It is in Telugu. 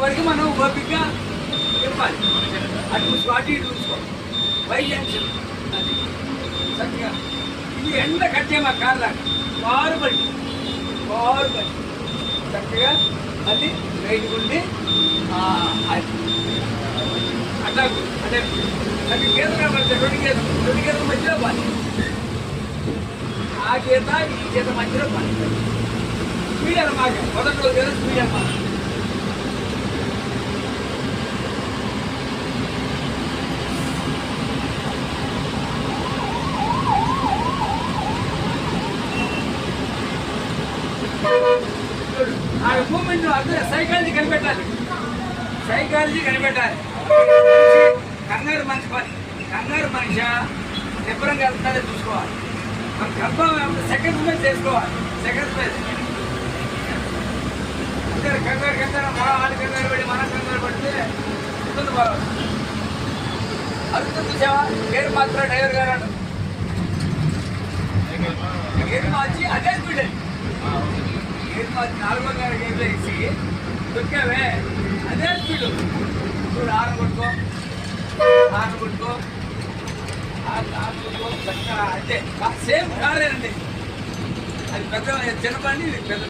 అంతవరకు మనం ఓపికగా చెప్పాలి. అటు చూసుకో, అటు ఇటు చూసుకో. వై జంక్షన్ అది చక్కగా ఇది ఎండ కట్టే మా కారు దాకా కారు పడి చక్కగా అది రైతు ఉండి అట్లా అంటే అది గీత కాబట్టి రెండు గీతల మధ్యలో పని, ఆ గీత ఈ గీత మధ్యలో పని. స్పీడ్ అన్నమాట మొదటి రోజు గీత స్పీడ్ అన్నమాట. ఆ మూమెంట్ అదే సైకాలజీ కనిపెట్టాలి. కంగారు మనిషి పని, కంగారు మనిషి నిబ్బరంగా వెళ్తున్నాడే చూసుకోవాలి. మన గర్భం సెకండ్ మీద చేసుకోవాలి. సెకండ్ మీద అందరు కంగారు మన వాళ్ళు కంగారు పడి మనం కంగారు పడితే ఇబ్బంది బాగుంది. అదుపు చూసావా గేర్ మాత్రం డ్రైవర్ గారు గేర్ మార్చి అదే స్పీడ్ అండి. గేర్ మార్చి 4వ గేర్ వేసి దొక్కావే అదే స్పీడ్. చూడు ఆరు కొట్టుకో చక్కగా అంటే సేమ్ కారేనండి. అది పెద్ద చిన్న బండి, ఇది పెద్ద